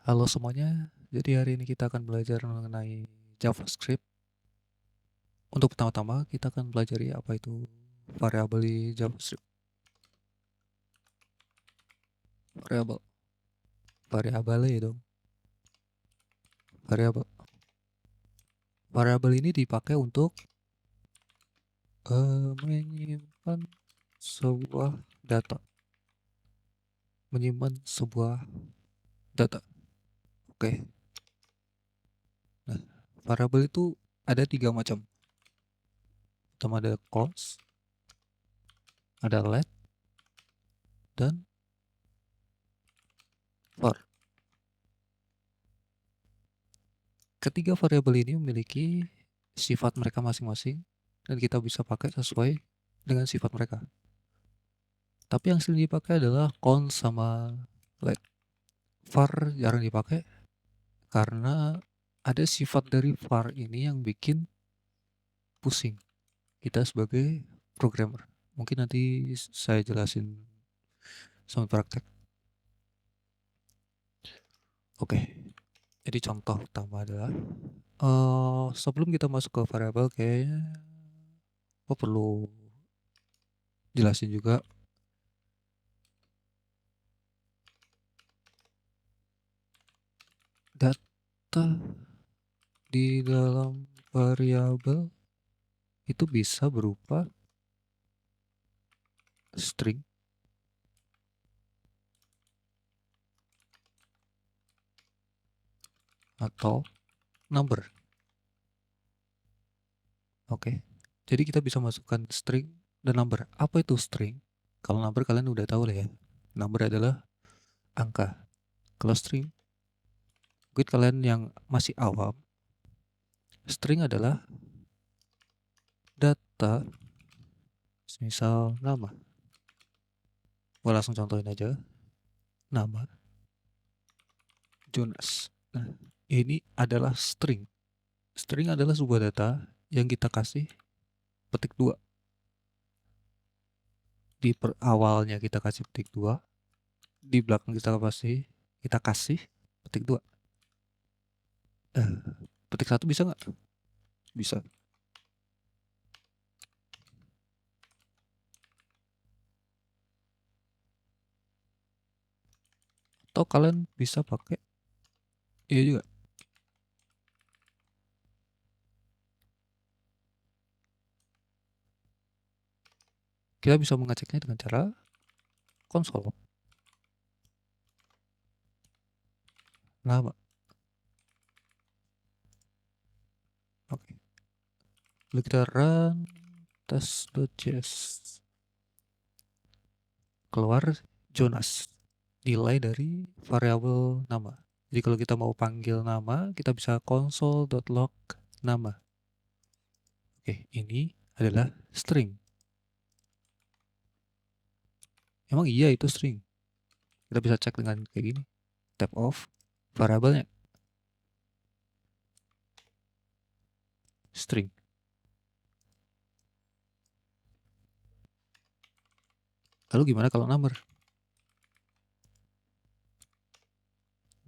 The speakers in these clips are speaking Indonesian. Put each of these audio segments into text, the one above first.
Halo semuanya, jadi hari ini kita akan belajar mengenai JavaScript. Untuk pertama-tama kita akan pelajari apa itu variabel di JavaScript. Variabel, variabel ya dong. Variabel. Variabel ini dipakai untuk menyimpan sebuah data. Menyimpan sebuah data. Oke. Nah, variabel itu ada 3 macam. Pertama ada const, ada let, dan var. Ketiga variabel ini memiliki sifat mereka masing-masing dan kita bisa pakai sesuai dengan sifat mereka. Tapi yang sering dipakai adalah const sama let. Var jarang dipakai karena ada sifat dari var ini yang bikin pusing kita sebagai programmer. Mungkin nanti saya jelasin sama praktek. Oke, jadi contoh pertama adalah sebelum kita masuk ke variabel kayaknya perlu jelasin juga data di dalam variabel itu bisa berupa string atau number. Oke. Jadi kita bisa masukkan string dan number. Apa itu string? Kalau number kalian udah tahu lah ya. Number adalah angka. Kalau string, mungkin kalian yang masih awam, string adalah data, misal nama. Gue langsung contohin aja. Nama Jonas. Nah, ini adalah string. String adalah sebuah data yang kita kasih petik 2. Di awalnya kita kasih petik 2, di belakang kita kasih petik 2. Petik 1 bisa nggak? Bisa. Atau kalian bisa pakai iya juga. Kita bisa mengeceknya dengan cara konsol. Nama. Oke. Lalu kita run test.js. Keluar Jonas. Nilai dari variabel nama. Jadi kalau kita mau panggil nama, kita bisa console.log nama. Oke, ini adalah string. Emang iya itu string. Kita bisa cek dengan kayak gini. Tab off variabelnya string. Lalu gimana kalau number?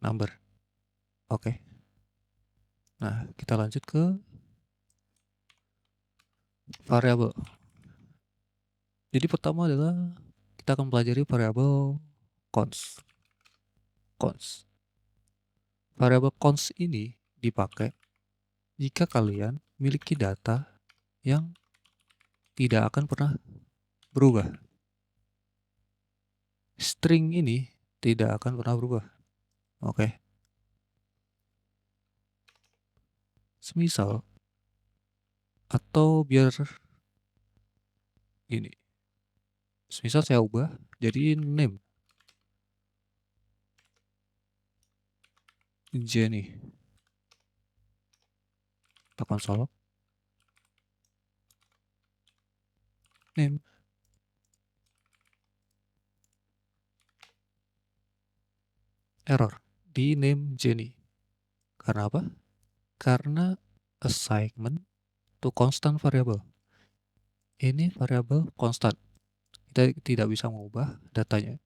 Number. Oke. Nah, kita lanjut ke variabel. Jadi pertama adalah kita akan pelajari variabel const. Const. Variabel const ini dipakai jika kalian memiliki data yang tidak akan pernah berubah. String ini tidak akan pernah berubah. Oke. Semisal atau biar gini. Semisal saya ubah jadi name. Jenny. Kita konsol. Name. Error. Di name Jenny. Karena apa? Karena assignment to constant variable. Ini variabel konstan. Kita tidak bisa mengubah datanya.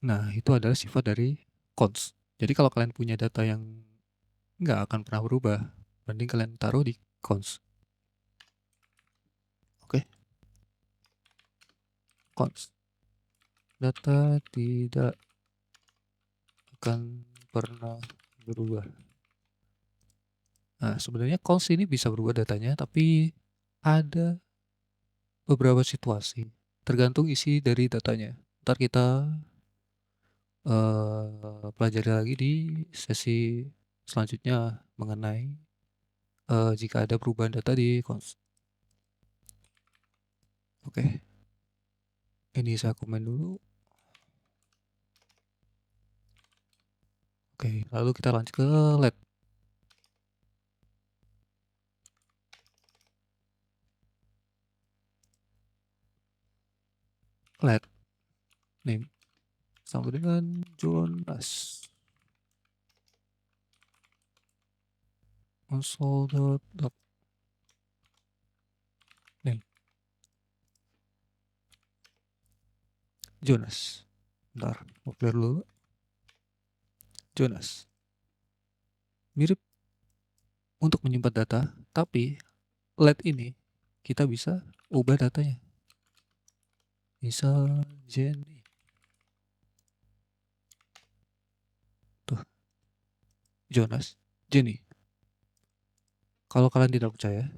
Nah, itu adalah sifat dari cons. Jadi kalau kalian punya data yang nggak akan pernah berubah, mending kalian taruh di cons. Oke, cons. Data tidak akan pernah berubah. Nah, sebenarnya cons ini bisa berubah datanya, tapi ada beberapa situasi. Tergantung isi dari datanya. Ntar kita pelajari lagi di sesi selanjutnya mengenai jika ada perubahan data di cons. Oke, ini saya komen dulu. Oke, lalu kita lanjut ke let. Let name sama dengan Jonas. Console.log name Jonas. Bentar, mau clear dulu. Jonas. Mirip untuk menyimpan data, tapi let ini kita bisa ubah datanya. Misal Jenny. Tuh, Jonas, Jenny. Kalau kalian tidak percaya,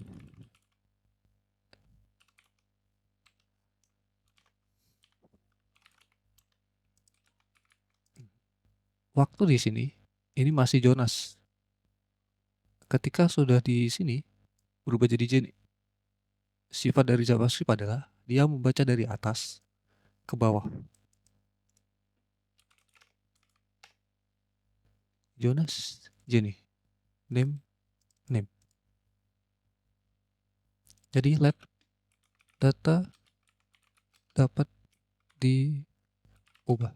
waktu di sini ini masih Jonas. Ketika sudah di sini berubah jadi Jenny. Sifat dari JavaScript adalah dia membaca dari atas ke bawah. Jonas, Jenny, name, name. Jadi let data dapat diubah.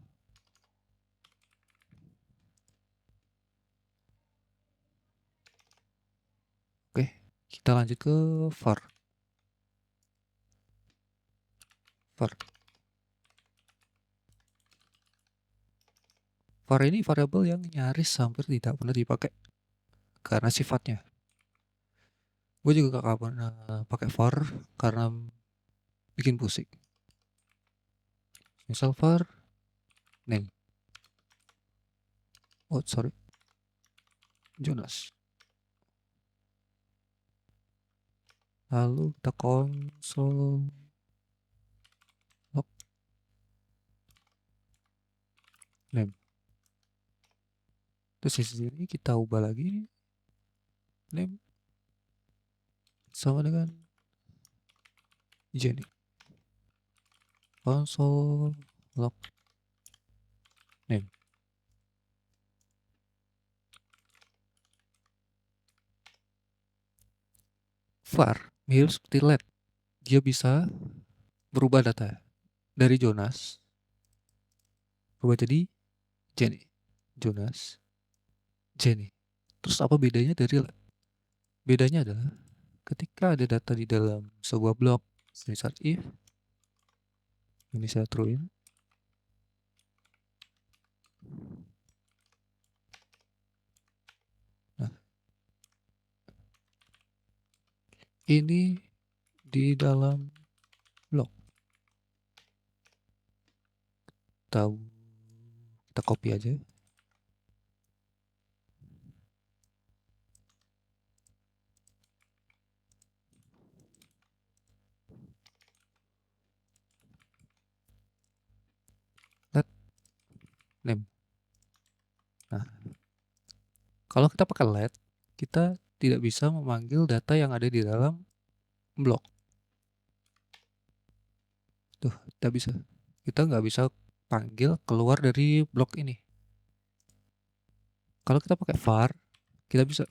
Oke, kita lanjut ke var. Var ini variabel yang nyaris hampir tidak pernah dipakai karena sifatnya. Gue juga gak pernah pakai var karena bikin pusing. Misal var name. Oh sorry, Jonas. Lalu kita console log name. Terus di sini kita ubah lagi name sama dengan Jenny. Console log name. Var mirip seperti let. Dia bisa berubah data dari Jonas berubah jadi Jenny. Jonas, Jenny. Terus apa bedanya dari let? Bedanya adalah ketika ada data di dalam sebuah blok, misal if, ini saya truein. Nah, ini di dalam blok. Kita copy aja. Let name. Nah, kalau kita pakai let, kita tidak bisa memanggil data yang ada di dalam blok. Tuh, tidak bisa. Kita nggak bisa panggil keluar dari blok ini. Kalau kita pakai var, kita bisa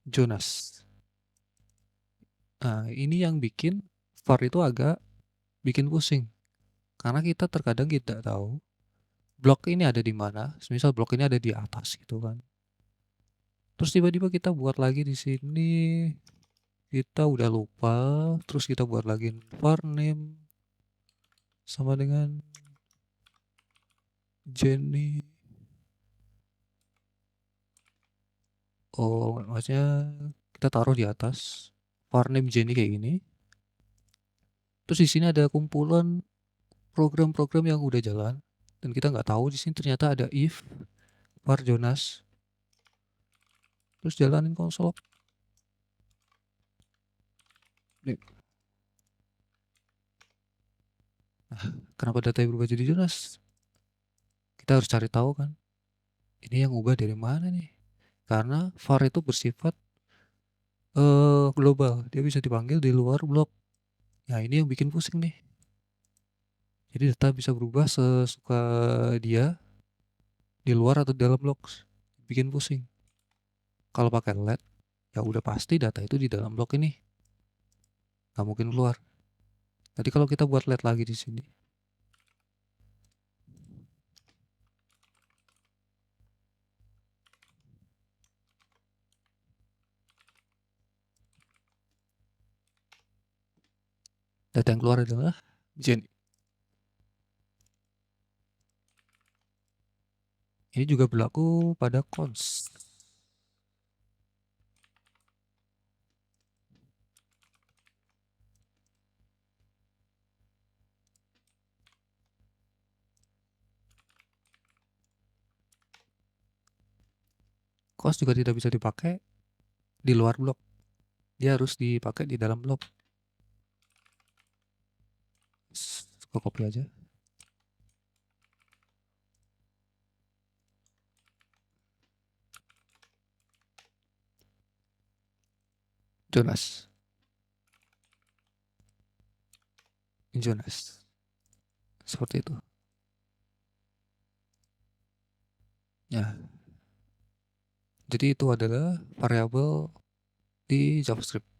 Jonas. Nah, ini yang bikin var itu agak bikin pusing. Karena kita terkadang tidak tahu blok ini ada di mana. Misal blok ini ada di atas gitu kan. Terus tiba-tiba kita buat lagi di sini, kita udah lupa, terus kita buat lagi var name sama dengan Jenny. Oh, maksudnya kita taruh di atas var name Jenny kayak gini. Terus di sini ada kumpulan program-program yang udah jalan dan kita nggak tahu di sini ternyata ada if var Jonas. Terus jalanin konsol. Nih, kenapa datanya berubah jadi Jonas? Kita harus cari tahu kan. Ini yang ubah dari mana nih? Karena var itu bersifat global. Dia bisa dipanggil di luar blok. Nah, ini yang bikin pusing nih. Jadi data bisa berubah sesuka dia di luar atau di dalam blok. Bikin pusing. Kalau pakai LED, ya udah pasti data itu di dalam blok ini. Nggak mungkin keluar. Jadi kalau kita buat LED lagi di sini, data yang keluar adalah Jenny. Ini juga berlaku pada cons. Cons juga tidak bisa dipakai di luar blok. Dia harus dipakai di dalam blok. Gue copy aja. Jonas. Jonas. Seperti itu. Ya. Jadi itu adalah variabel di JavaScript.